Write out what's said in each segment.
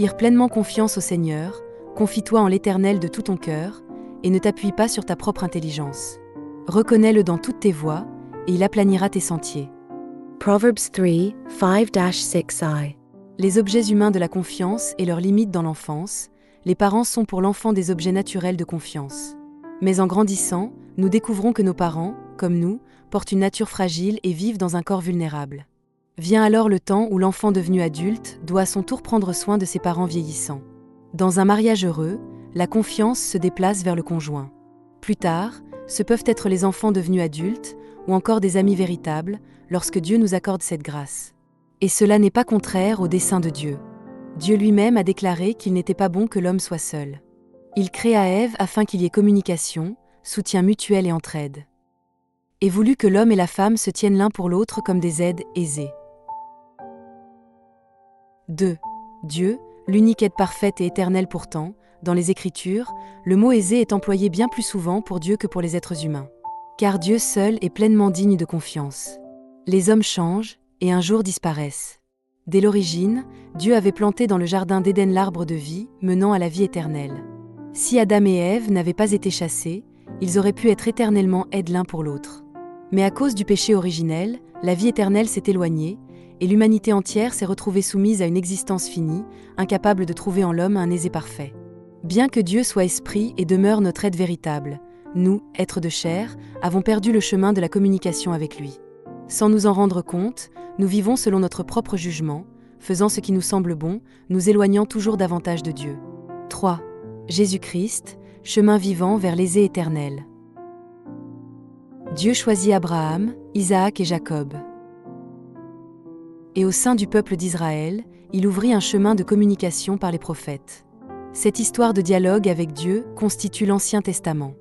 Ire pleinement confiance au Seigneur, confie-toi en l'Éternel de tout ton cœur, et ne t'appuie pas sur ta propre intelligence. Reconnais-le dans toutes tes voies, et il aplanira tes sentiers. Proverbs 3, 5-6i. Les objets humains de la confiance et leurs limites dans l'enfance, les parents sont pour l'enfant des objets naturels de confiance. Mais en grandissant, nous découvrons que nos parents, comme nous, portent une nature fragile et vivent dans un corps vulnérable. Vient alors le temps où l'enfant devenu adulte doit à son tour prendre soin de ses parents vieillissants. Dans un mariage heureux, la confiance se déplace vers le conjoint. Plus tard, ce peuvent être les enfants devenus adultes, ou encore des amis véritables, lorsque Dieu nous accorde cette grâce. Et cela n'est pas contraire au dessein de Dieu. Dieu lui-même a déclaré qu'il n'était pas bon que l'homme soit seul. Il créa Ève afin qu'il y ait communication, soutien mutuel et entraide. Et voulut que l'homme et la femme se tiennent l'un pour l'autre comme des aides aisées. 2. Dieu, l'unique aide parfaite et éternelle pourtant, dans les Écritures, le mot aisé est employé bien plus souvent pour Dieu que pour les êtres humains. Car Dieu seul est pleinement digne de confiance. Les hommes changent, et un jour disparaissent. Dès l'origine, Dieu avait planté dans le jardin d'Éden l'arbre de vie, menant à la vie éternelle. Si Adam et Ève n'avaient pas été chassés, ils auraient pu être éternellement aides l'un pour l'autre. Mais à cause du péché originel, la vie éternelle s'est éloignée, et l'humanité entière s'est retrouvée soumise à une existence finie, incapable de trouver en l'homme un aisé parfait. Bien que Dieu soit esprit et demeure notre aide véritable, nous, êtres de chair, avons perdu le chemin de la communication avec lui. Sans nous en rendre compte, nous vivons selon notre propre jugement, faisant ce qui nous semble bon, nous éloignant toujours davantage de Dieu. 3. Jésus-Christ, chemin vivant vers l'aisé éternel. Dieu choisit Abraham, Isaac et Jacob. Et au sein du peuple d'Israël, il ouvrit un chemin de communication par les prophètes. Cette histoire de dialogue avec Dieu constitue l'Ancien Testament.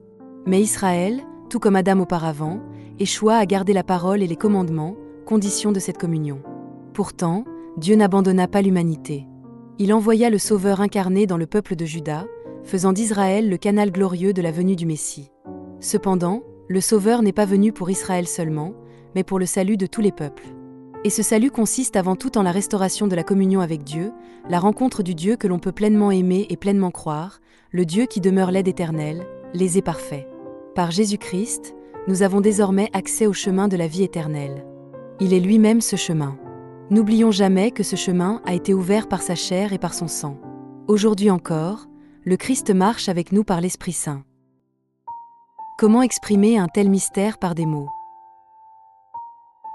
Mais Israël, tout comme Adam auparavant, échoua à garder la parole et les commandements, condition de cette communion. Pourtant, Dieu n'abandonna pas l'humanité. Il envoya le Sauveur incarné dans le peuple de Juda, faisant d'Israël le canal glorieux de la venue du Messie. Cependant, le Sauveur n'est pas venu pour Israël seulement, mais pour le salut de tous les peuples. Et ce salut consiste avant tout en la restauration de la communion avec Dieu, la rencontre du Dieu que l'on peut pleinement aimer et pleinement croire, le Dieu qui demeure l'aide éternelle, l'aisé parfait. Par Jésus-Christ, nous avons désormais accès au chemin de la vie éternelle. Il est lui-même ce chemin. N'oublions jamais que ce chemin a été ouvert par sa chair et par son sang. Aujourd'hui encore, le Christ marche avec nous par l'Esprit Saint. Comment exprimer un tel mystère par des mots ?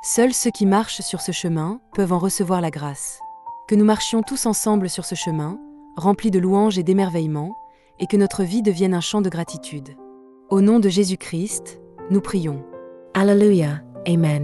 Seuls ceux qui marchent sur ce chemin peuvent en recevoir la grâce. Que nous marchions tous ensemble sur ce chemin, rempli de louanges et d'émerveillements, et que notre vie devienne un chant de gratitude. Au nom de Jésus-Christ, nous prions. Alléluia. Amen.